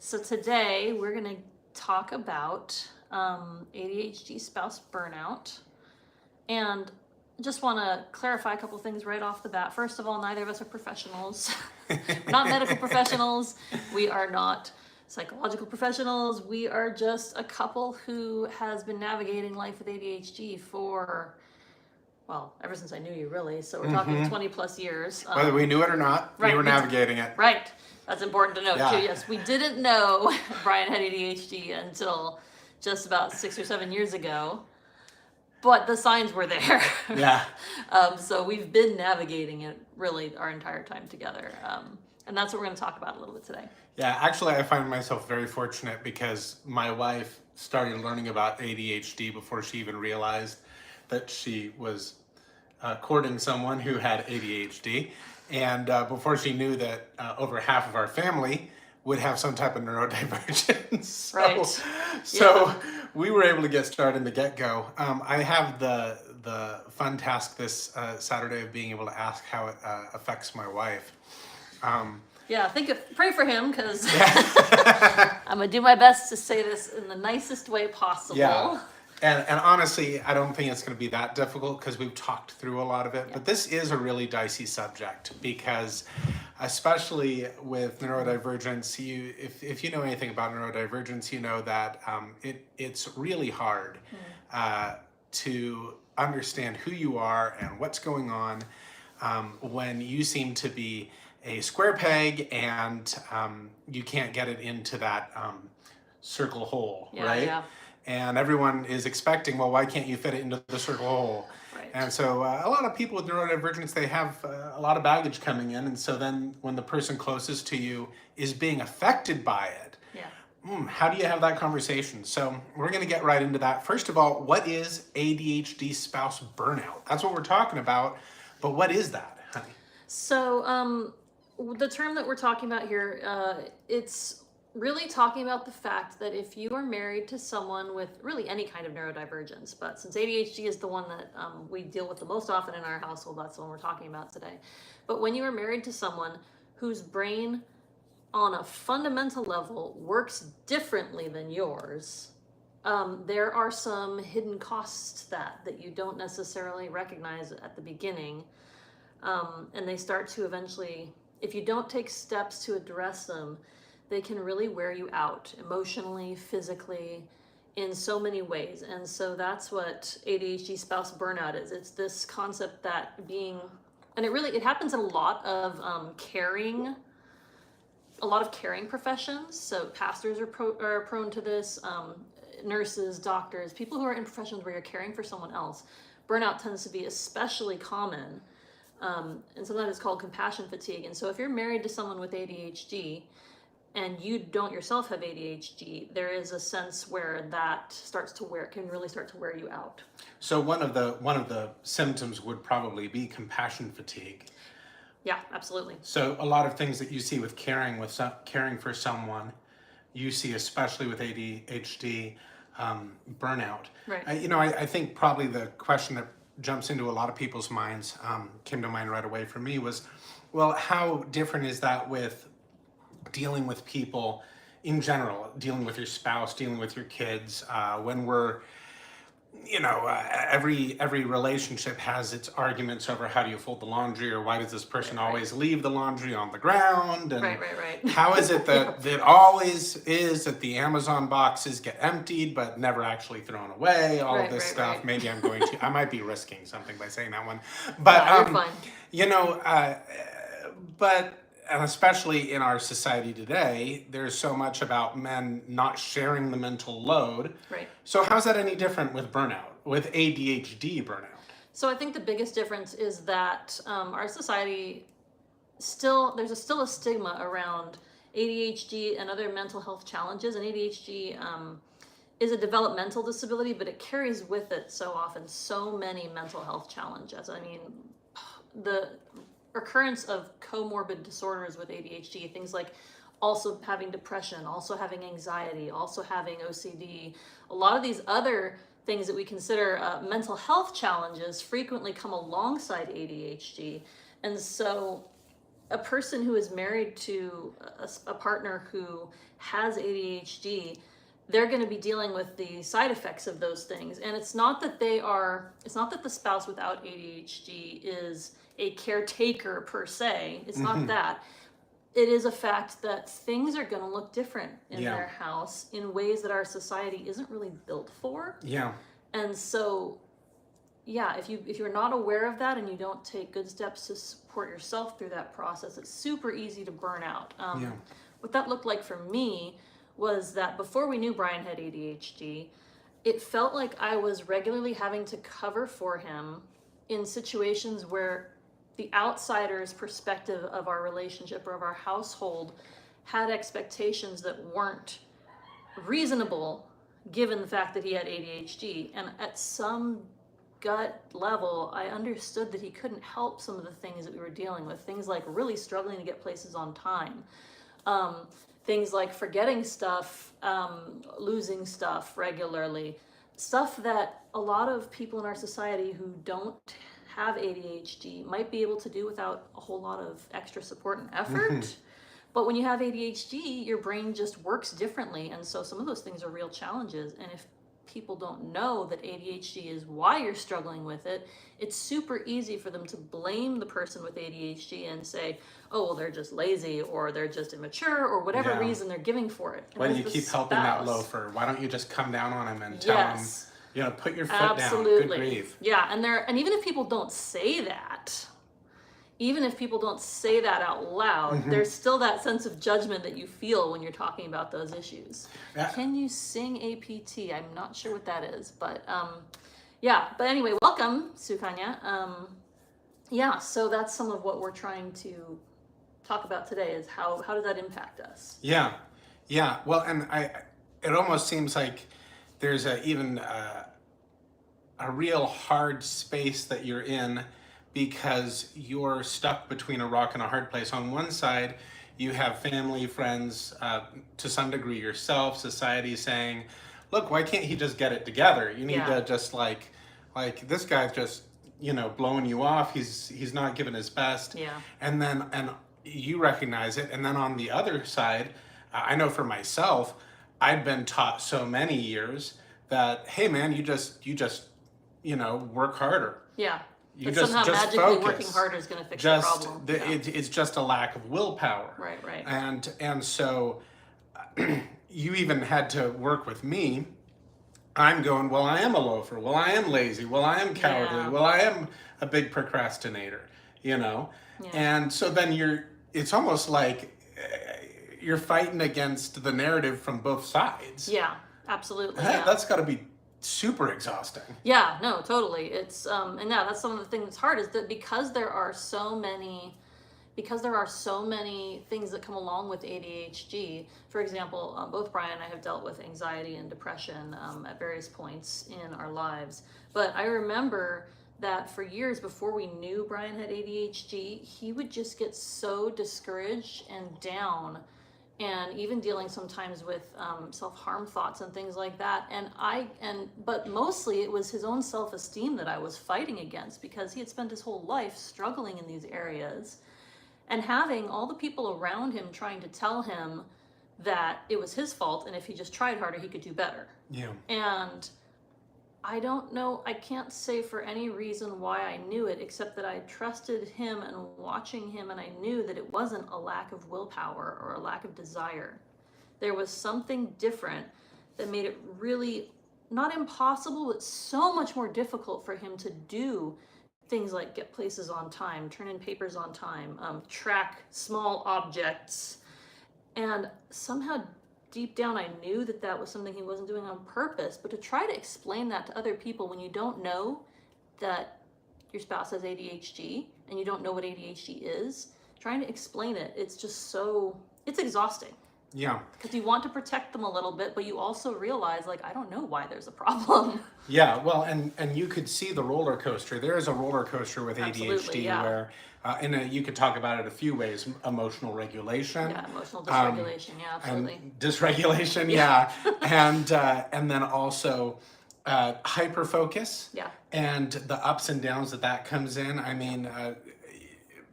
So today we're going to talk about ADHD spouse burnout. And just want to clarify a couple things right off the bat. First of all, neither of us are professionals. We're not medical professionals. We are not psychological professionals. We are just a couple who has been navigating life with ADHD for, well, ever since I knew you, really. So we're talking 20 plus years. Whether we knew it or not, right, we were navigating it. Right. That's important to note, Yeah. too. Yes, we didn't know Brian had ADHD until just about 6 or 7 years ago. But the signs were there. Yeah. So we've been navigating it really our entire time together. And that's what we're going to talk about a little bit today. Yeah, actually, I find myself very fortunate because my wife started learning about ADHD before she even realized that she was courting someone who had ADHD. And before she knew that over half of our family would have some type of neurodivergence. Right. So we were able to get started in the get-go. I have the fun task this Saturday of being able to ask how it affects my wife. Pray for him, because I'm going to do my best to say this in the nicest way possible. Yeah. And honestly, I don't think it's going to be that difficult because we've talked through a lot of it. Yeah. But this is a really dicey subject because, especially with neurodivergence, if you know anything about neurodivergence, you know that it's really hard to understand who you are and what's going on when you seem to be a square peg and you can't get it into that circle hole, right? Yeah. And everyone is expecting, well, why can't you fit it into the circle hole? Right. And so a lot of people with neurodivergence, they have a lot of baggage coming in. And so then when the person closest to you is being affected by it, how do you have that conversation? So we're going to get right into that. First of all, what is ADHD spouse burnout? That's what we're talking about. But what is that, honey? So the term that we're talking about here, it's really talking about the fact that if you are married to someone with really any kind of neurodivergence, but since ADHD is the one that we deal with the most often in our household, that's the one we're talking about today. But when you are married to someone whose brain on a fundamental level works differently than yours, there are some hidden costs that you don't necessarily recognize at the beginning. And they start to eventually, if you don't take steps to address them, they can really wear you out emotionally, physically, in so many ways. And so that's what ADHD spouse burnout is. It's this concept that and it happens in a lot of caring professions. So pastors are prone to this, nurses, doctors, people who are in professions where you're caring for someone else. Burnout tends to be especially common. And sometimes it's called compassion fatigue. And so if you're married to someone with ADHD, and you don't yourself have ADHD, there is a sense where that can really start to wear you out. So one of the symptoms would probably be compassion fatigue. Yeah, absolutely. So a lot of things that you see with caring for someone, you see especially with ADHD, burnout. Right. I think probably the question that jumps into a lot of people's minds, came to mind right away for me was, well, how different is that with dealing with people in general, dealing with your spouse, dealing with your kids, when we're, every relationship has its arguments over how do you fold the laundry, or why does this person always leave the laundry on the ground, and right. How is it that it always is that the Amazon boxes get emptied but never actually thrown away, all of this stuff. Maybe I might be risking something by saying that one, but you're fine. But and especially in our society today, there's so much about men not sharing the mental load. Right. So how's that any different with burnout, with ADHD burnout? So I think the biggest difference is that our society there's still a stigma around ADHD and other mental health challenges. And ADHD is a developmental disability, but it carries with it so often so many mental health challenges. I mean, the occurrence of comorbid disorders with ADHD, things like also having depression, also having anxiety, also having OCD, a lot of these other things that we consider mental health challenges frequently come alongside ADHD. And so a person who is married to a partner who has ADHD, they're going to be dealing with the side effects of those things. And it's not that the spouse without ADHD is a caretaker per se. It's not that. It is a fact that things are going to look different in their house in ways that our society isn't really built for. Yeah. And so, yeah, if you're not aware of that and you don't take good steps to support yourself through that process, it's super easy to burn out. What that looked like for me was that before we knew Brian had ADHD, it felt like I was regularly having to cover for him in situations where the outsider's perspective of our relationship or of our household had expectations that weren't reasonable given the fact that he had ADHD. And at some gut level, I understood that he couldn't help some of the things that we were dealing with. Things like really struggling to get places on time. Things like forgetting stuff, losing stuff regularly. Stuff that a lot of people in our society who don't have ADHD might be able to do without a whole lot of extra support and effort. But when you have ADHD, your brain just works differently. And so some of those things are real challenges. And if people don't know that ADHD is why you're struggling with it, it's super easy for them to blame the person with ADHD and say, oh, well, they're just lazy or they're just immature or whatever reason they're giving for it. Why do you keep helping that loafer? Why don't you just come down on him and tell him, you know, put your foot down. Good grief. Yeah, and even if people don't say that, even if people don't say that out loud, there's still that sense of judgment that you feel when you're talking about those issues. Can you sing APT? I'm not sure what that is, but yeah. But anyway, welcome, Sukanya. Yeah, so that's some of what we're trying to talk about today is how does that impact us? Yeah. Well, and it almost seems like there's even a real hard space that you're in, because you're stuck between a rock and a hard place. On one side, you have family, friends, to some degree yourself, society saying, look, why can't he just get it together? You need to just like this guy's just, you know, blowing you off. He's not giving his best. Yeah. And you recognize it. And then on the other side, I know for myself, I've been taught so many years that, hey man, you just, you know, work harder. Yeah. You but somehow magically focus. Working harder is going to fix the problem. It's just a lack of willpower. Right. And so you even had to work with me. I'm going, well, I am a loafer. Well, I am lazy. Well, I am cowardly. Yeah. Well, I am a big procrastinator, you know? Yeah. And so then it's almost like you're fighting against the narrative from both sides. Yeah, absolutely. That's got to be super exhausting. Yeah, no, totally. It's and yeah, that's some of the things that's hard is that because there are so many things that come along with ADHD. For example, both Brian and I have dealt with anxiety and depression at various points in our lives. But I remember that for years before we knew Brian had ADHD, he would just get so discouraged and down, and even dealing sometimes with self-harm thoughts and things like that. But mostly it was his own self-esteem that I was fighting against, because he had spent his whole life struggling in these areas and having all the people around him trying to tell him that it was his fault and if he just tried harder, he could do better. Yeah. And I don't know, I can't say for any reason why I knew it, except that I trusted him and watching him, and I knew that it wasn't a lack of willpower or a lack of desire. There was something different that made it really not impossible, but so much more difficult for him to do things like get places on time, turn in papers on time, track small objects. And somehow deep down, I knew that that was something he wasn't doing on purpose, but to try to explain that to other people when you don't know that your spouse has ADHD and you don't know what ADHD is, trying to explain it, it's exhausting. Yeah. Because you want to protect them a little bit, but you also realize, like, I don't know why there's a problem. Yeah, well, and you could see the roller coaster. There is a roller coaster with ADHD where, you could talk about it a few ways: emotional regulation. Yeah, emotional dysregulation. Yeah, absolutely. And dysregulation. And then also hyper focus. Yeah. And the ups and downs that comes in. I mean,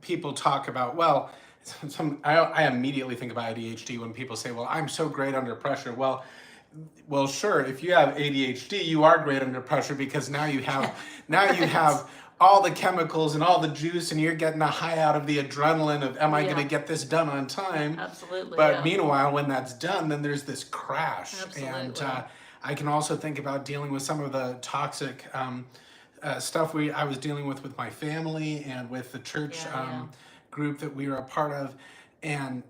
people talk about, well, I immediately think about ADHD when people say, "Well, I'm so great under pressure." Well, sure. If you have ADHD, you are great under pressure because now you have all the chemicals and all the juice, and you're getting a high out of the adrenaline of, "Am I going to Yeah, get this done on time?" absolutely. But Yeah, meanwhile, when that's done, then there's this crash, and absolutely. I can also think about dealing with some of the toxic stuff I was dealing with my family and with the church Yeah, yeah, group that we were a part of, and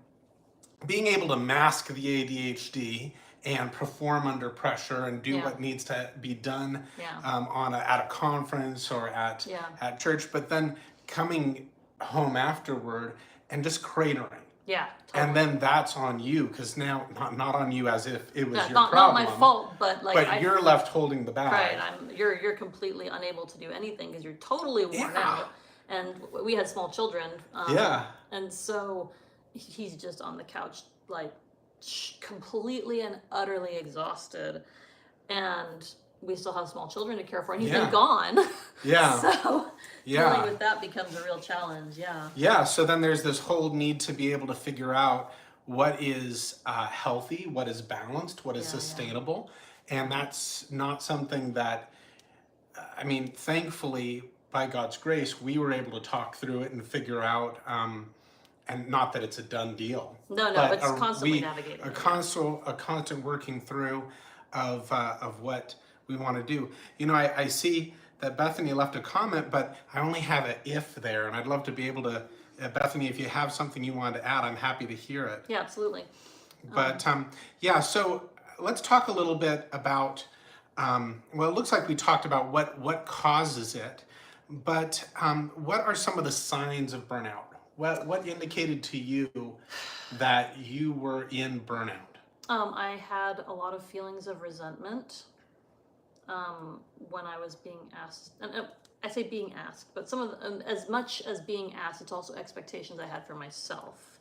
being able to mask the ADHD and perform under pressure and do yeah, what needs to be done yeah, at a conference or yeah, at church, but then coming home afterward and just cratering. yeah, And totally. then that's on you, because now not on you as if it was Yeah, your not my problem, fault, but like but you're left holding the right, bag. you're completely unable to do anything because you're totally worn Yeah, out. And we had small children, yeah, and so he's just on the couch, like completely and utterly exhausted, and we still have small children to care for, and he's been yeah, gone. yeah, So dealing yeah. with that becomes a real challenge. Yeah, Yeah, so then there's this whole need to be able to figure out what is healthy, what is balanced, what is yeah, yeah, sustainable. And that's not something that, I mean, thankfully, by God's grace, we were able to talk through it and figure out, and not that it's a done deal, no, but it's constantly navigating it. Yeah, a constant working through of what we want to do. You know, I see that Bethany left a comment, but I only have an if there, and I'd love to be able to, Bethany, if you have something you want to add, I'm happy to hear it. yeah, absolutely. But yeah, so let's talk a little bit about. Well, it looks like we talked about what causes it, but what are some of the signs of burnout? What indicated to you that you were in burnout? I had a lot of feelings of resentment when I was being asked, and I say being asked, but some of as much as being asked, it's also expectations I had for myself.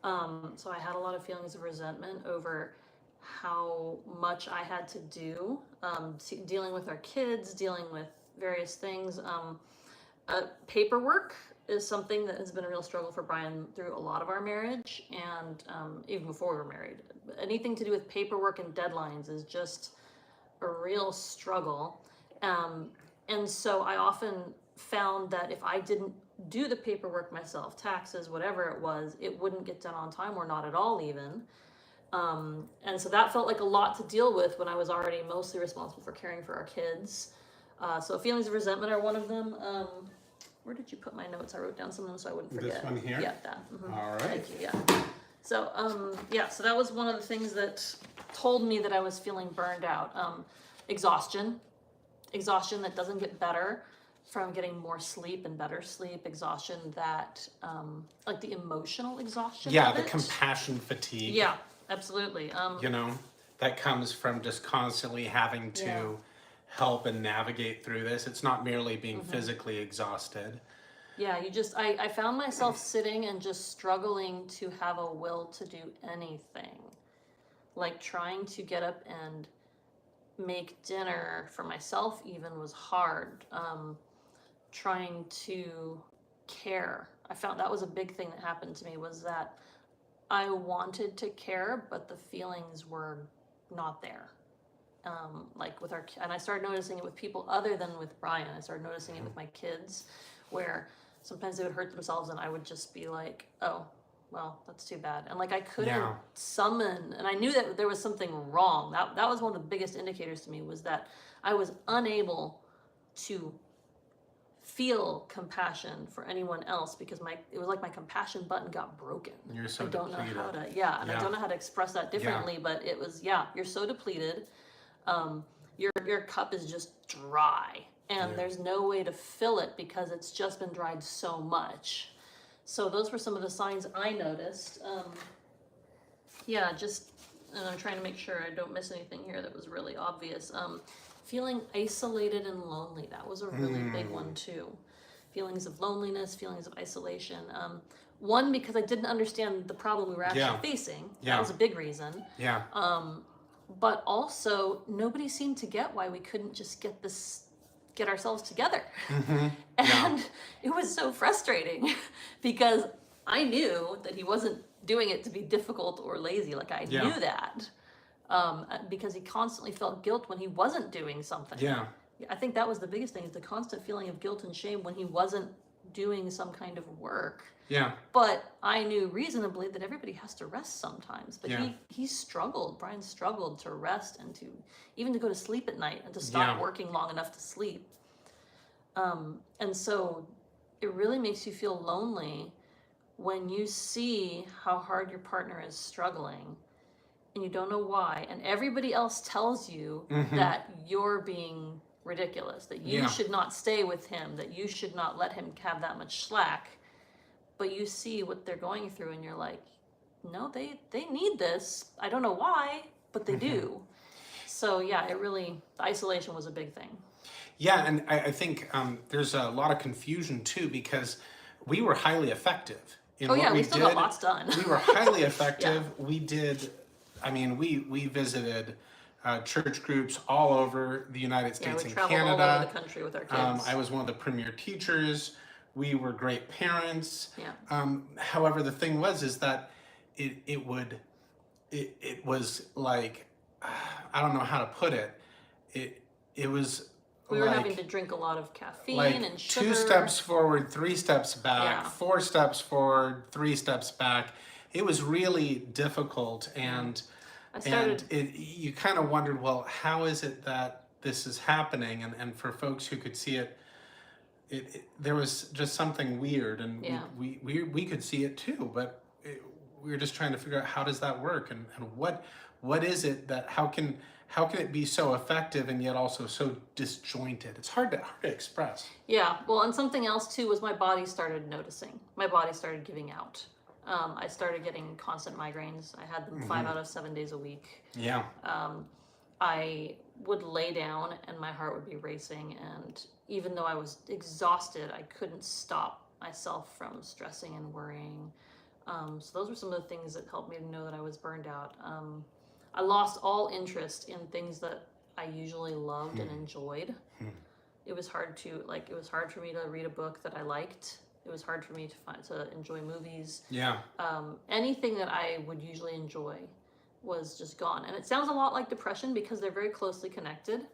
So I had a lot of feelings of resentment over how much I had to do, dealing with our kids, dealing with various things. Paperwork is something that has been a real struggle for Brian through a lot of our marriage, and even before we were married. Anything to do with paperwork and deadlines is just a real struggle. And so I often found that if I didn't do the paperwork myself, taxes, whatever it was, it wouldn't get done on time, or not at all even. And so that felt like a lot to deal with when I was already mostly responsible for caring for our kids. So feelings of resentment are one of them. Where did you put my notes? I wrote down some of them so I wouldn't forget. This one here? Yeah, that. Mm-hmm. All right. Thank you, yeah. So, yeah, so that was one of the things that told me that I was feeling burned out. Exhaustion that doesn't get better from getting more sleep and better sleep. Exhaustion that, like the emotional exhaustion Yeah, of the it. compassion fatigue. Yeah, absolutely. You know, that comes from just constantly having to Yeah. help and navigate through this. It's not merely being Mm-hmm. physically exhausted. Yeah, I found myself sitting and just struggling to have a will to do anything. Like trying to get up and make dinner for myself even was hard. Trying to care. I found that was a big thing that happened to me, was that I wanted to care, but the feelings were not there. Like with and I started noticing it with people other than with Brian. I started noticing it with my kids, where sometimes they would hurt themselves and I would just be like, oh, well, that's too bad. And like I couldn't Yeah. summon, and I knew that there was something wrong. That was one of the biggest indicators to me, was that I was unable to feel compassion for anyone else, because it was like my compassion button got broken. You're so I don't depleted. know how to, yeah, and I Yeah. don't know how to express that differently, but it was, yeah, you're so depleted. Your cup is just dry, and Yeah. there's no way to fill it because it's just been dried so much. So those were some of the signs I noticed. Yeah, just, and I'm trying to make sure I don't miss anything here that was really obvious. Feeling isolated and lonely, that was a really big one too. Feelings of loneliness, feelings of isolation. One, because I didn't understand the problem we were actually Yeah. facing. Yeah. That was a big reason. Yeah. But also, nobody seemed to get why we couldn't just get ourselves together. Mm-hmm. And it was so frustrating because I knew that he wasn't doing it to be difficult or lazy. Like I Yeah. knew that because he constantly felt guilt when he wasn't doing something. Yeah. I think that was the biggest thing, is the constant feeling of guilt and shame when he wasn't doing some kind of work. Yeah. But I knew reasonably that everybody has to rest sometimes. But Yeah. he struggled. Brian struggled to rest and to even to go to sleep at night and to stop Yeah. working long enough to sleep. And so it really makes you feel lonely when you see how hard your partner is struggling and you don't know why, and everybody else tells you that you're being ridiculous, that you Yeah. should not stay with him, that you should not let him have that much slack. But you see what they're going through and you're like, no, they need this. I don't know why, but they do. So yeah, the isolation was a big thing. Yeah, and I think there's a lot of confusion too, because we were highly effective in what we still got lots done. We were highly effective. We did, we visited church groups all over the United States and traveled Canada. all over the country with our kids. I was one of the premier teachers. We were great parents. Yeah. However, the thing is that it was like, I don't know how to put it. It was. We were having to drink a lot of caffeine and sugar. 2 steps forward, 3 steps back, 4 steps forward, 3 steps back. It was really difficult, and you kind of wondered, well, how is it that this is happening? And for folks who could see it, there was just something weird, and we could see it too, but we were just trying to figure out, how does that work, and what is it that how can it be so effective and yet also so disjointed? It's hard to express. Yeah, well, and something else too was my body started noticing. My body started giving out. I started getting constant migraines. I had them 5 out of 7 days a week. Yeah. I would lay down and my heart would be racing, and even though I was exhausted, I couldn't stop myself from stressing and worrying. So those were some of the things that helped me to know that I was burned out. I lost all interest in things that I usually loved and enjoyed. It was hard for me to read a book that I liked. It was hard for me to enjoy movies. Yeah. Anything that I would usually enjoy was just gone. And it sounds a lot like depression because they're very closely connected.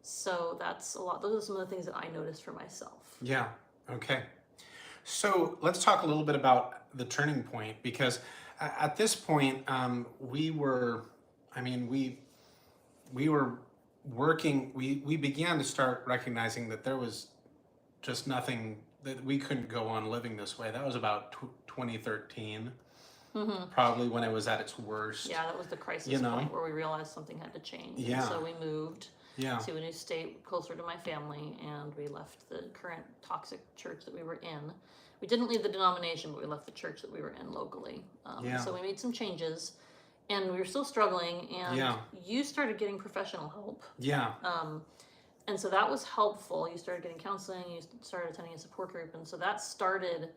So that's a lot. Those are some of the things that I noticed for myself. Yeah. Okay. So let's talk a little bit about the turning point, because at this point, we were working, we began to start recognizing that there was just nothing, that we couldn't go on living this way. That was about 2013, probably when it was at its worst. Yeah, that was the crisis point where we realized something had to change. Yeah. And so we moved to a new state closer to my family, and we left the current toxic church that we were in. We didn't leave the denomination, but we left the church that we were in locally. So we made some changes, and we were still struggling, and you started getting professional help. Yeah. And so that was helpful. You started getting counseling, you started attending a support group, and so that started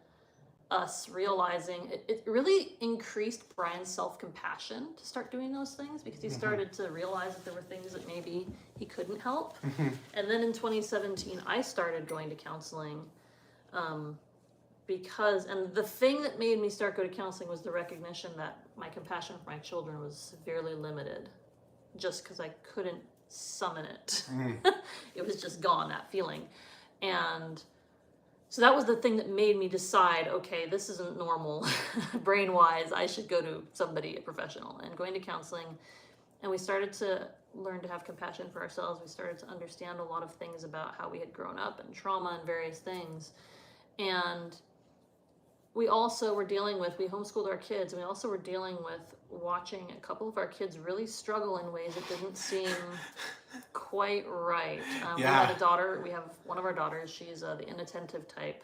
us realizing, it really increased Brian's self-compassion to start doing those things, because he started to realize that there were things that maybe he couldn't help. And then in 2017, I started going to counseling, and the thing that made me start going to counseling was the recognition that my compassion for my children was severely limited, just because I couldn't summon it. It was just gone, that feeling. And so that was the thing that made me decide, okay, this isn't normal brain-wise. I should go to somebody, a professional. And going to counseling, and we started to learn to have compassion for ourselves. We started to understand a lot of things about how we had grown up and trauma and various things. And we also were we homeschooled our kids, and we also were dealing with watching a couple of our kids really struggle in ways that didn't seem quite right. We had a daughter, we have one of our daughters, she's the inattentive type.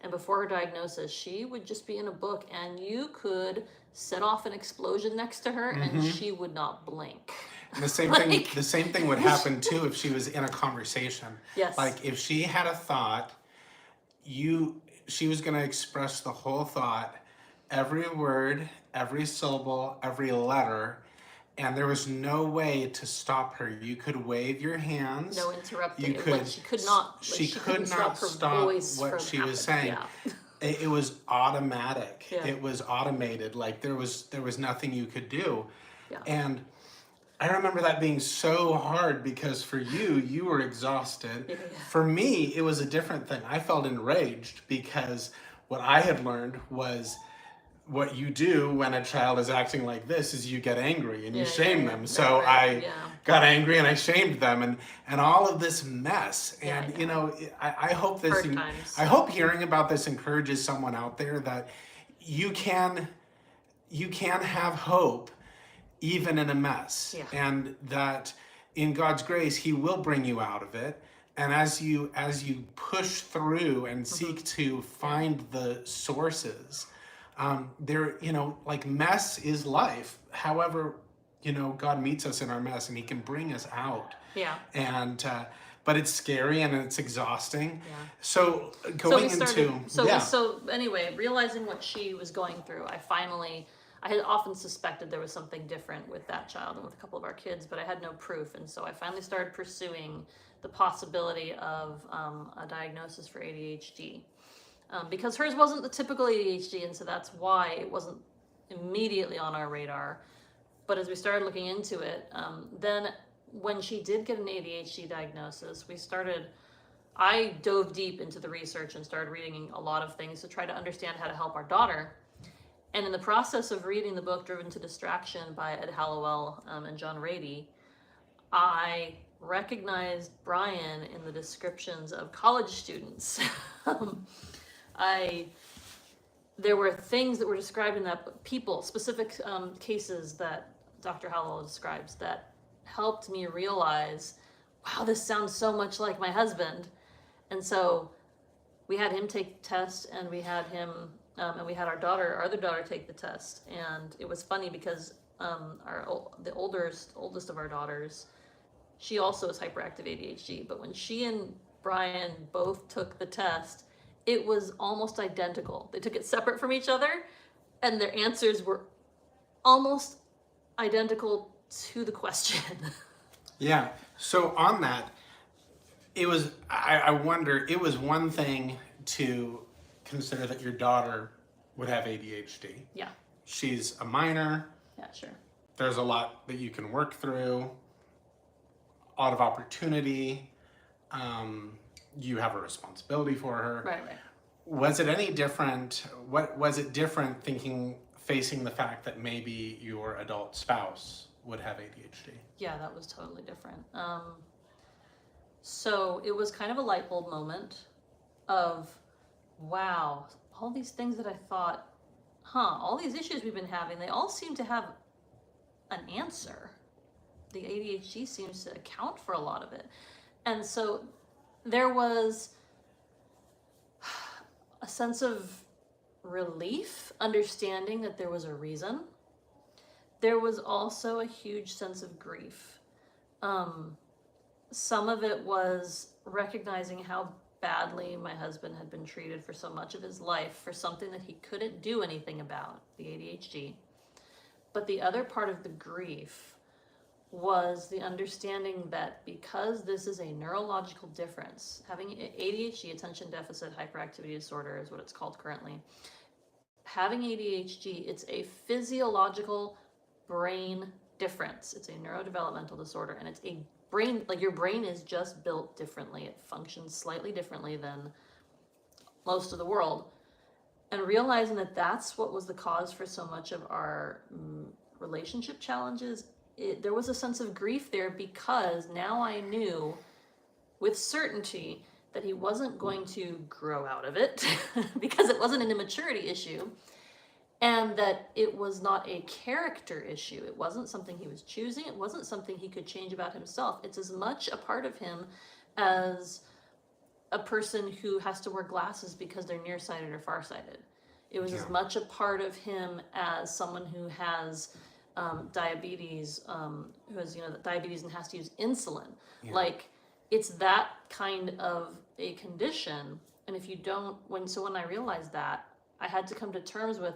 And before her diagnosis, she would just be in a book, and you could set off an explosion next to her, and she would not blink. And the same thing would happen too if she was in a conversation. Yes. Like if she had a thought, she was going to express the whole thought, every word, every syllable, every letter, and there was no way to stop her. You could wave your hands. No interrupting. You could. She could not. She could not stop voice what she was saying. Yeah. it was automatic. Yeah. It was automated. Like there was nothing you could do. Yeah. And I remember that being so hard because for you were exhausted. Yeah. For me, it was a different thing. I felt enraged because what I had learned was what you do when a child is acting like this is you get angry and you shame them. So I got angry and I shamed them and all of this mess. And you know, I hope this I hope hearing about this encourages someone out there that you can have hope even in a mess. And that in God's grace he will bring you out of it. And as you push through and seek to find the sources, there, you know, like mess is life. However, you know, God meets us in our mess and he can bring us out. Yeah. And, but it's scary and it's exhausting. Yeah. So so anyway, realizing what she was going through, I had often suspected there was something different with that child and with a couple of our kids, but I had no proof. And so I finally started pursuing the possibility of a diagnosis for ADHD. Because hers wasn't the typical ADHD, and so that's why it wasn't immediately on our radar. But as we started looking into it, then when she did get an ADHD diagnosis, I dove deep into the research and started reading a lot of things to try to understand how to help our daughter. And in the process of reading the book Driven to Distraction by Ed Hallowell and John Rady, I recognized Brian in the descriptions of college students. There were things that were described in that specific cases that Dr. Hallowell describes that helped me realize, wow, this sounds so much like my husband. And so we had him take the test, and we had him, and we had our other daughter take the test. And it was funny because the oldest of our daughters, she also is hyperactive ADHD, but when she and Brian both took the test, it was almost identical. They took it separate from each other, and their answers were almost identical to the question. Yeah. So on that, I wonder, it was one thing to consider that your daughter would have ADHD. Yeah. She's a minor. Yeah, sure. There's a lot that you can work through, a lot of opportunity. You have a responsibility for her. Right. Was it any different? What was it different facing the fact that maybe your adult spouse would have ADHD? Yeah, that was totally different. So it was kind of a light bulb moment of, wow, all these things that I thought, all these issues we've been having, they all seem to have an answer. The ADHD seems to account for a lot of it. And so there was a sense of relief, understanding that there was a reason. There was also a huge sense of grief. Some of it was recognizing how badly my husband had been treated for so much of his life for something that he couldn't do anything about, the ADHD. But the other part of the grief was the understanding that because this is a neurological difference, having ADHD, attention deficit hyperactivity disorder is what it's called currently. Having ADHD, it's a physiological brain difference. It's a neurodevelopmental disorder, and it's a brain, like your brain is just built differently. It functions slightly differently than most of the world. And realizing that that's what was the cause for so much of our relationship challenges, there was a sense of grief there because now I knew with certainty that he wasn't going to grow out of it because it wasn't an immaturity issue, and that it was not a character issue. It wasn't something he was choosing. It wasn't something he could change about himself. It's as much a part of him as a person who has to wear glasses because they're nearsighted or farsighted. It was as much a part of him as someone who has diabetes, who has diabetes and has to use insulin. Yeah. Like, it's that kind of a condition. And if you don't, when I realized that, I had to come to terms with,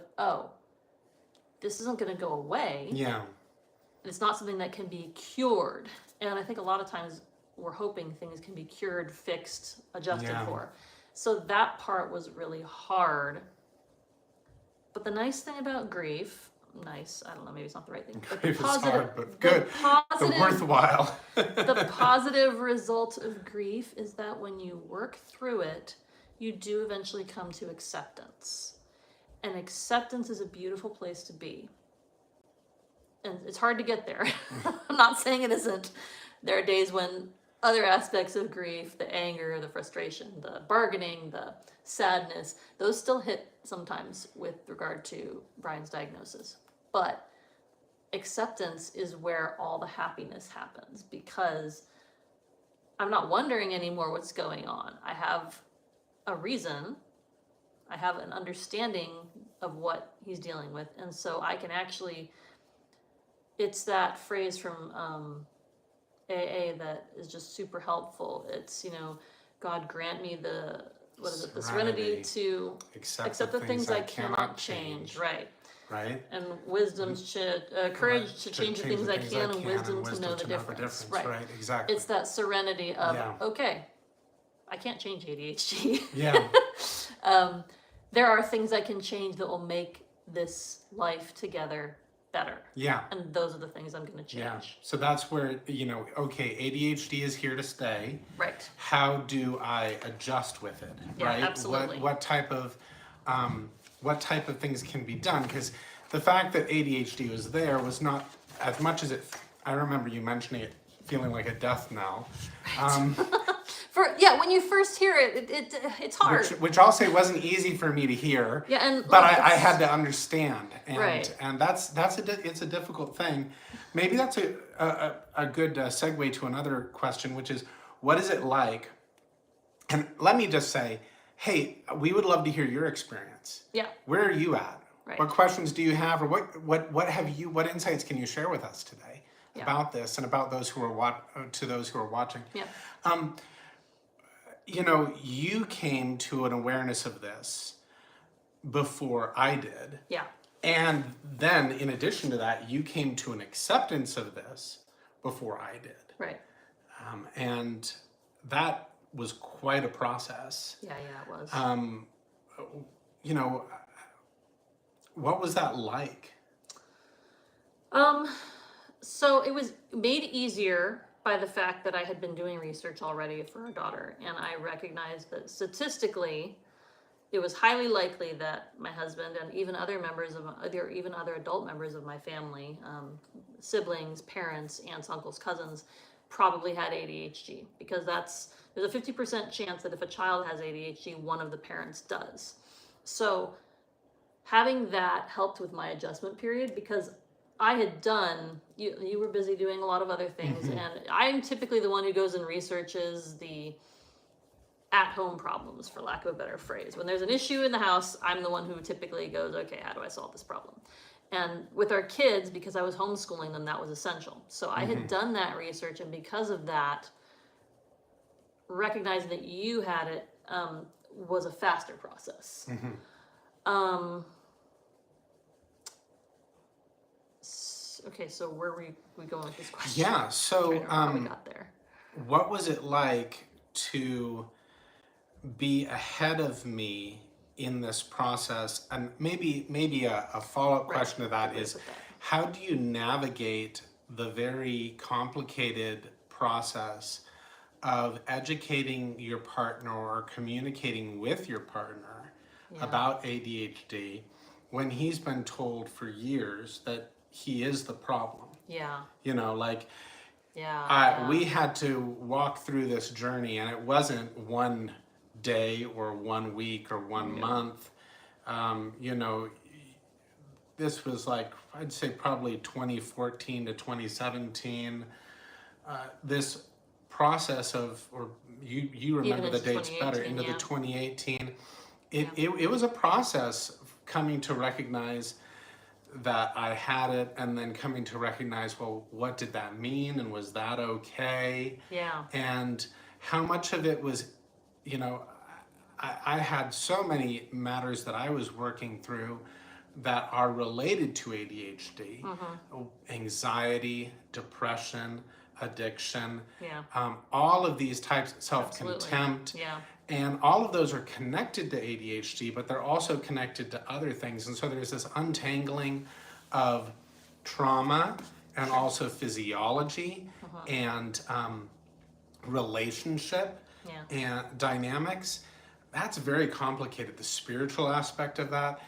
this isn't going to go away. Yeah. It's not something that can be cured. And I think a lot of times we're hoping things can be cured, fixed, adjusted for. So that part was really hard. But the nice thing about grief, nice, I don't know, maybe it's not the right thing. But Grief is hard, but good. The Worthwhile. the positive result of grief is that when you work through it, you do eventually come to acceptance. And acceptance is a beautiful place to be. And it's hard to get there. I'm not saying it isn't. There are days when other aspects of grief, the anger, the frustration, the bargaining, the sadness, those still hit sometimes with regard to Brian's diagnosis. But acceptance is where all the happiness happens, because I'm not wondering anymore what's going on. I have a reason. I have an understanding of what he's dealing with. And so I can actually, it's that phrase from AA that is just super helpful. It's, God grant me the serenity to accept the things I cannot change. Right. And wisdom courage to change the things I can, and wisdom to know the difference. Right, exactly. It's that serenity of, okay, I can't change ADHD. Yeah. There are things I can change that will make this life together better. Yeah. And those are the things I'm going to change. Yeah. So that's where, okay, ADHD is here to stay. Right. How do I adjust with it? Yeah, right? Absolutely. What type of things can be done? Because the fact that ADHD was there was not as much as I remember you mentioning it feeling like a death knell. When you first hear it, it's hard. Which I'll say wasn't easy for me to hear. Yeah, but I had to understand, and right. and it's a difficult thing. Maybe that's a good segue to another question, which is, what is it like? And let me just say, hey, we would love to hear your experience. Yeah. Where are you at? Right. What questions do you have, or what insights can you share with us today about this and about those who are watching? Yeah. You came to an awareness of this before I did. Yeah. And then, in addition to that, you came to an acceptance of this before I did. Right. And that was quite a process. Yeah, it was. What was that like? So it was made easier by the fact that I had been doing research already for our daughter, and I recognized that statistically, it was highly likely that my husband and even other adult members of my family, siblings, parents, aunts, uncles, cousins, probably had ADHD, because there's a 50% chance that if a child has ADHD, one of the parents does. So having that helped with my adjustment period, because I had done, you were busy doing a lot of other things, and I'm typically the one who goes and researches the at-home problems, for lack of a better phrase. When there's an issue in the house, I'm the one who typically goes, okay, how do I solve this problem? And with our kids, because I was homeschooling them, that was essential. So I had done that research, and because of that, recognizing that you had it was a faster process. Okay, so where were we going with this question? Yeah, so how we got there. What was it like to be ahead of me in this process? And maybe a follow-up question to that is, how do you navigate the very complicated process of educating your partner or communicating with your partner about ADHD when he's been told for years that he is the problem? Yeah. We had to walk through this journey, and it wasn't one day or 1 week or 1 month. This was like, I'd say probably 2014 to 2017. This process of, or you remember the dates better, into the 2018. It was a process coming to recognize that I had it, and then coming to recognize, well, what did that mean, and was that okay? Yeah. And how much of it was, I had so many matters that I was working through that are related to ADHD, anxiety, depression, addiction, all of these types, self-contempt. Yeah. And all of those are connected to ADHD, but they're also connected to other things. And so there's this untangling of trauma and also physiology and relationship and dynamics. That's very complicated. The spiritual aspect of that.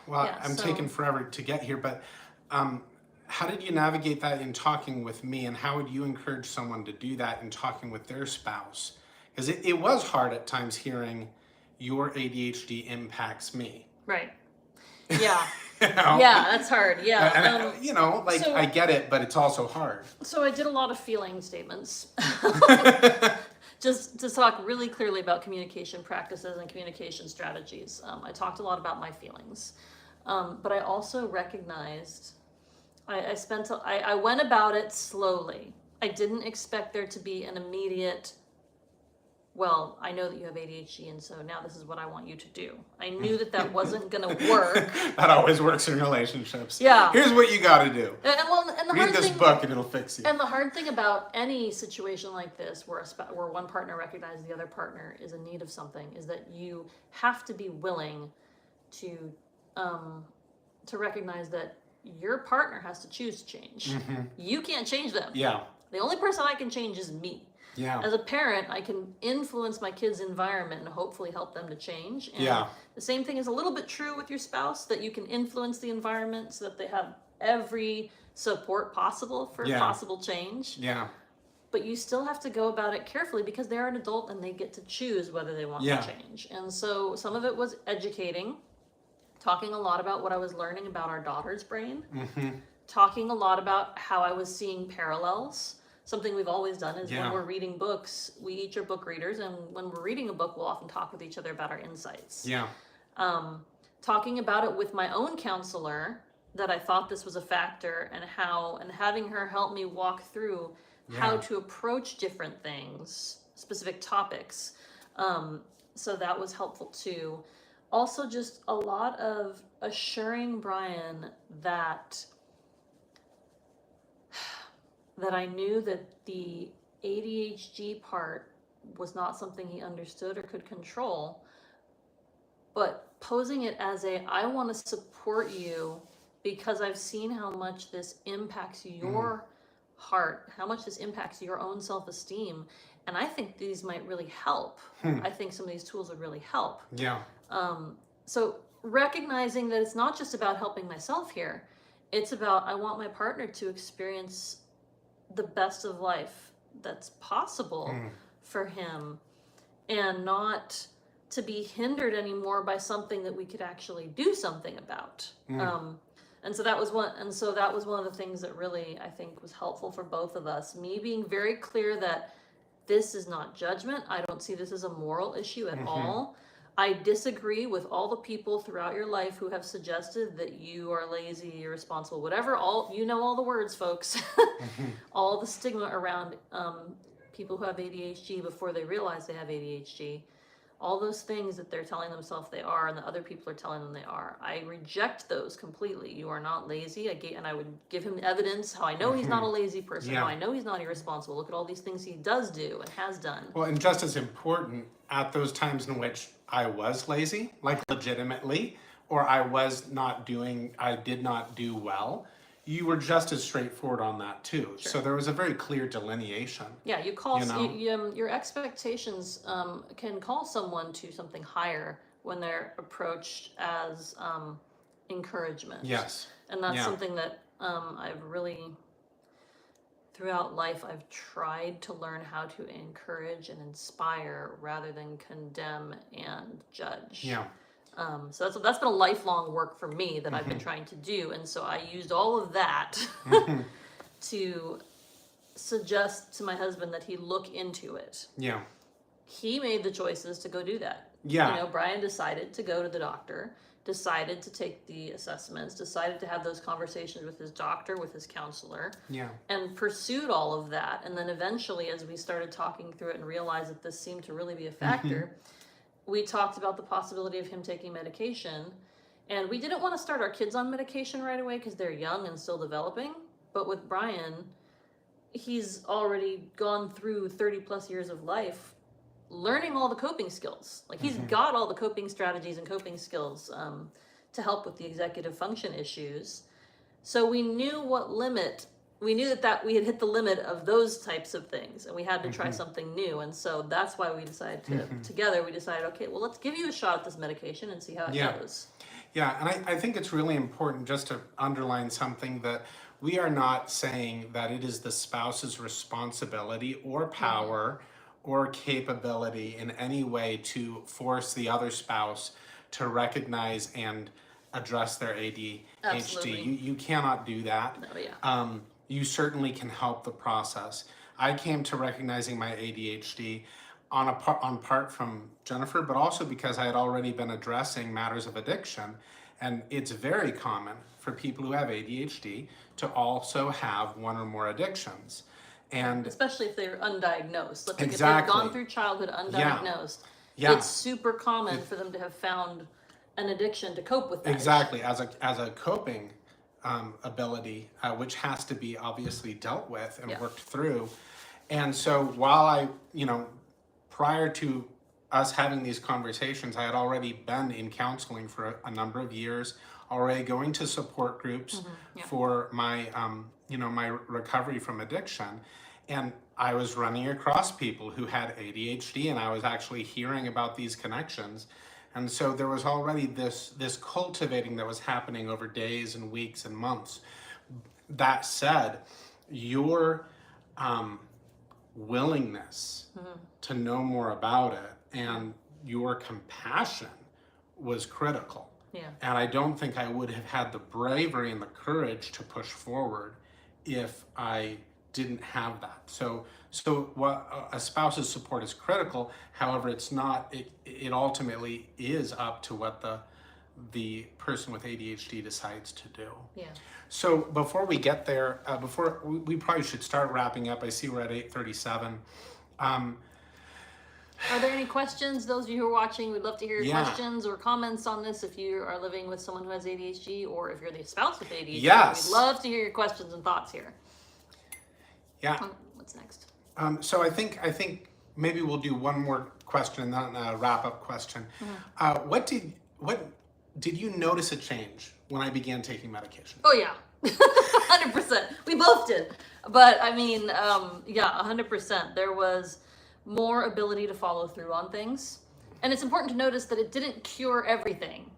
Well, I'm taking forever to get here, but how did you navigate that in talking with me, and how would you encourage someone to do that in talking with their spouse? Because it was hard at times hearing your ADHD impacts me. Right. Yeah. You know? Yeah, that's hard. Yeah. And, you know, like, I get it, but it's also hard. So I did a lot of feeling statements. Just to talk really clearly about communication practices and communication strategies. I talked a lot about my feelings. But I also recognized, I went about it slowly. I didn't expect there to be an immediate, well, I know that you have ADHD, and so now this is what I want you to do. I knew that wasn't going to work. That always works in relationships. Yeah. Here's what you got to do. And the Read hard this thing, book and it'll fix you. And the hard thing about any situation like this, where one partner recognizes the other partner is in need of something, is that you have to be willing to recognize that your partner has to choose to change. You can't change them. Yeah. The only person I can change is me. Yeah. As a parent, I can influence my kids' environment and hopefully help them to change. And the same thing is a little bit true with your spouse, that you can influence the environment so that they have every support possible for possible change. Yeah. But you still have to go about it carefully, because they're an adult and they get to choose whether they want to change. And so some of it was educating, talking a lot about what I was learning about our daughter's brain, talking a lot about how I was seeing parallels. Something we've always done is when we're reading books, we each are book readers, and when we're reading a book, we'll often talk with each other about our insights. Yeah. Talking about it with my own counselor, that I thought this was a factor, and having her help me walk through how to approach different things, specific topics. So that was helpful too. Also, just a lot of assuring Brian that I knew that the ADHD part was not something he understood or could control, but posing it as I want to support you because I've seen how much this impacts your heart, how much this impacts your own self-esteem, and I think these might really help. I think some of these tools would really help. Yeah. So recognizing that it's not just about helping myself here, it's about, I want my partner to experience the best of life that's possible for him, and not to be hindered anymore by something that we could actually do something about. And so that was one of the things that really, I think, was helpful for both of us. Me being very clear that this is not judgment. I don't see this as a moral issue at all. I disagree with all the people throughout your life who have suggested that you are lazy, irresponsible, whatever. All the words, folks. All the stigma around people who have ADHD before they realize they have ADHD. All those things that they're telling themselves they are, and the other people are telling them they are. I reject those completely. You are not lazy. And I would give him evidence how I know he's not a lazy person, how I know he's not irresponsible. Look at all these things he does do and has done. Well, and just as important, at those times in which I was lazy, like legitimately, or I did not do well, you were just as straightforward on that too. Sure. So there was a very clear delineation. Yeah, your expectations can call someone to something higher when they're approached as encouragement. Yes. And that's something that I've really, throughout life, I've tried to learn how to encourage and inspire rather than condemn and judge. Yeah. So that's been a lifelong work for me that I've been trying to do. And so I used all of that to suggest to my husband that he look into it. Yeah. He made the choices to go do that. Yeah. Brian decided to go to the doctor, decided to take the assessments, decided to have those conversations with his doctor, with his counselor, and pursued all of that. And then eventually, as we started talking through it and realized that this seemed to really be a factor, we talked about the possibility of him taking medication. And we didn't want to start our kids on medication right away because they're young and still developing. But with Brian, he's already gone through 30 plus years of life learning all the coping skills. Like he's got all the coping strategies and coping skills to help with the executive function issues. So we knew we knew that we had hit the limit of those types of things, and we had to try something new. And so that's why we decided together, we decided, okay, well, let's give you a shot at this medication and see how it goes. Yeah, and I think it's really important just to underline something, that we are not saying that it is the spouse's responsibility or power or capability in any way to force the other spouse to recognize and address their ADHD. Absolutely. You cannot do that. Oh, yeah. You certainly can help the process. I came to recognizing my ADHD on part from Jennifer, but also because I had already been addressing matters of addiction. And it's very common for people who have ADHD to also have one or more addictions. And especially if they're undiagnosed. Like if exactly. they've gone through childhood undiagnosed, Yeah. it's super common for them to have found an addiction to cope with that. Exactly, as a coping ability, which has to be obviously dealt with and worked through. And so while I, prior to us having these conversations, I had already been in counseling for a number of years, already going to support groups for my, my recovery from addiction. And I was running across people who had ADHD, and I was actually hearing about these connections. And so there was already this cultivating that was happening over days and weeks and months. That said, your willingness to know more about it and your compassion was critical. Yeah. And I don't think I would have had the bravery and the courage to push forward if I didn't have that. So what a spouse's support is critical. However, it's not. It ultimately is up to what the person with ADHD decides to do. Yeah. So before we get there, before we probably should start wrapping up. I see we're at 8:37. Are there any questions? Those of you who are watching, we'd love to hear your questions or comments on this. If you are living with someone who has ADHD, or if you're the spouse with ADHD, we'd love to hear your questions and thoughts here. Yeah. What's next? So I think maybe we'll do one more question and then a wrap-up question. What did you notice a change when I began taking medication? Oh yeah, 100%. We both did, but I mean, 100%. There was more ability to follow through on things, and it's important to notice that it didn't cure everything.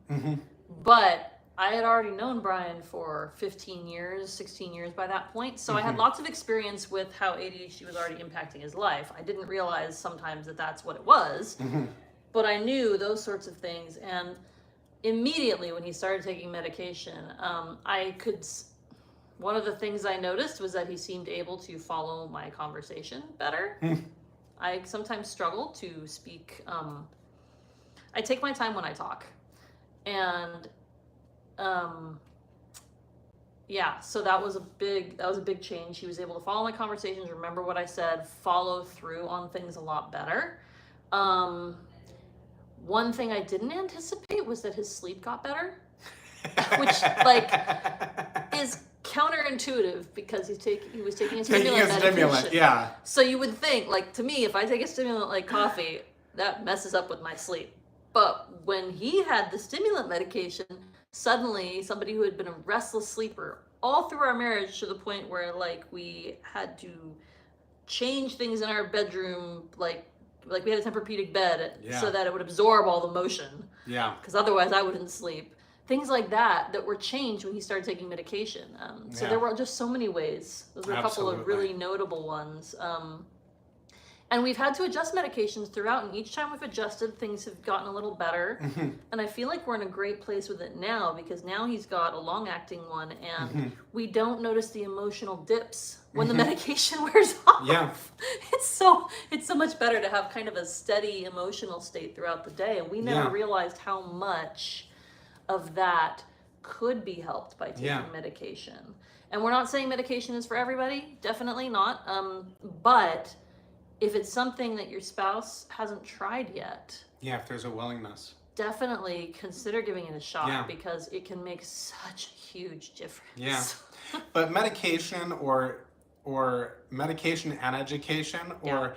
But I had already known Brian for 15 years, 16 years by that point. So I had lots of experience with how ADHD was already impacting his life. I didn't realize sometimes that that's what it was, but I knew those sorts of things. And immediately when he started taking medication, one of the things I noticed was that he seemed able to follow my conversation better. I sometimes struggle to speak. I take my time when I talk. And so that was a big change. He was able to follow my conversations, remember what I said, follow through on things a lot better. One thing I didn't anticipate was that his sleep got better, which is counterintuitive because he was taking a stimulant medication. Yeah. So you would think, to me, if I take a stimulant like coffee, that messes up with my sleep. But when he had the stimulant medication, suddenly somebody who had been a restless sleeper all through our marriage, to the point where we had to change things in our bedroom, like we had a Tempur-Pedic bed so that it would absorb all the motion. Yeah. Because otherwise I wouldn't sleep. Things like that were changed when he started taking medication. So there were just so many ways. Those were a couple of really notable ones. And we've had to adjust medications throughout, and each time we've adjusted, things have gotten a little better. And I feel like we're in a great place with it now, because now he's got a long-acting one, and we don't notice the emotional dips when the medication wears off. Yeah. It's so much better to have kind of a steady emotional state throughout the day, and we never realized how much of that could be helped by taking medication. And we're not saying medication is for everybody, definitely not. But if it's something that your spouse hasn't tried yet, if there's a willingness, definitely consider giving it a shot, because it can make such a huge difference. But medication or medication and education, or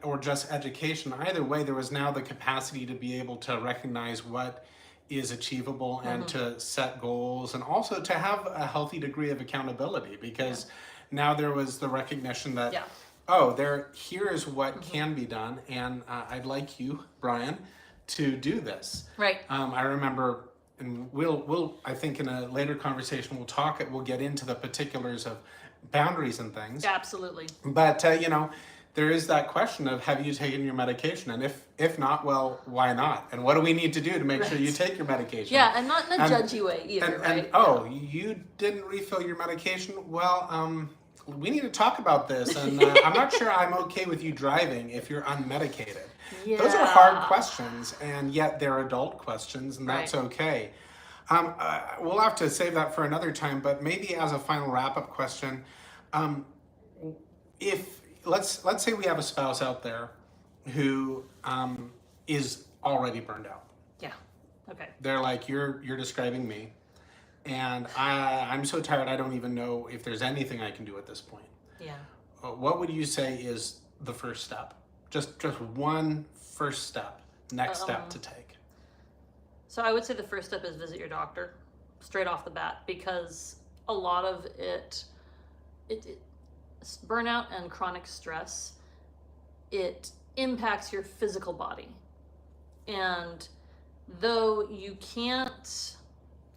or just education. Either way, there was now the capacity to be able to recognize what is achievable and to set goals, and also to have a healthy degree of accountability, because now there was the recognition that here is what can be done, and I'd like you, Brian, to do this. Right. I remember, and we'll I think in a later conversation we'll get into the particulars of boundaries and things. Absolutely. But you know, there is that question of, have you taken your medication? And if not, well, why not? And what do we need to do to make sure you take your medication? Yeah, and not in a judgy way either, right? You didn't refill your medication? Well, we need to talk about this. And I'm not sure I'm okay with you driving if you're unmedicated. Yeah. Those are hard questions, and yet they're adult questions, and that's okay. We'll have to save that for another time, but maybe as a final wrap-up question, if let's say we have a spouse out there who is already burned out. Yeah. Okay. They're like, you're describing me, and I'm so tired I don't even know if there's anything I can do at this point. Yeah. What would you say is the first step? Just one first step, next step to take. So I would say the first step is visit your doctor straight off the bat, because a lot of it burnout and chronic stress, it impacts your physical body. And though you can't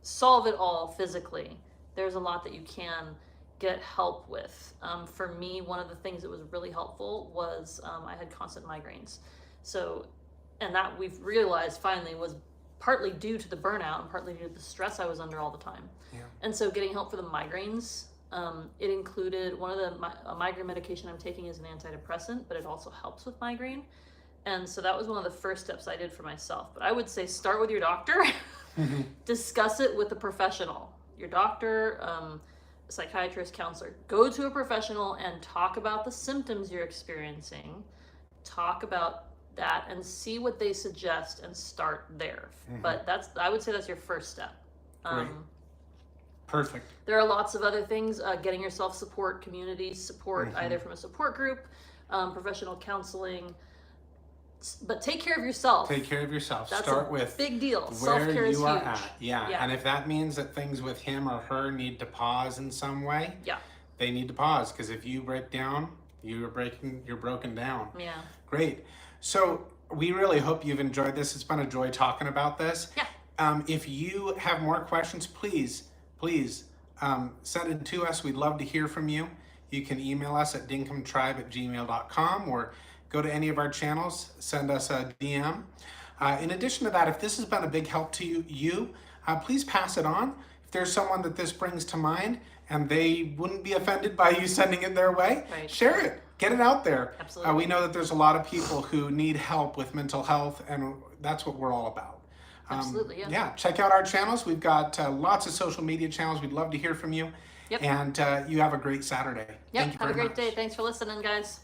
solve it all physically, there's a lot that you can get help with. For me, one of the things that was really helpful was I had constant migraines. So, and that we've realized finally was partly due to the burnout and partly due to the stress I was under all the time. Yeah. And so getting help for the migraines, it included one of the migraine medication I'm taking is an antidepressant, but it also helps with migraine. And so that was one of the first steps I did for myself. But I would say start with your doctor, discuss it with a professional, your doctor, psychiatrist, counselor. Go to a professional and talk about the symptoms you're experiencing, talk about that and see what they suggest and start there. But I would say that's your first step. Great. Perfect. There are lots of other things, getting yourself support, community support, either from a support group, professional counseling, but take care of yourself. Take care of yourself. That's Start with big deal. where Self-care is you are huge. at. Yeah. And if that means that things with him or her need to pause in some way, they need to pause, because if you break down, you're broken down. Yeah. Great. So we really hope you've enjoyed this. It's been a joy talking about this. Yeah. If you have more questions, please send it to us. We'd love to hear from you. You can email us at dinkumtribe@gmail.com, or go to any of our channels, send us a DM. In addition to that, if this has been a big help to you, please pass it on. If there's someone that this brings to mind and they wouldn't be offended by you sending it their way, share it. Get it out there. Absolutely. We know that there's a lot of people who need help with mental health, and that's what we're all about. Absolutely, yeah. Yeah, check out our channels. We've got lots of social media channels. We'd love to hear from you. Yep. And you have a great Saturday. Yep. Thank you Have a very great much. day. Thanks for listening, guys.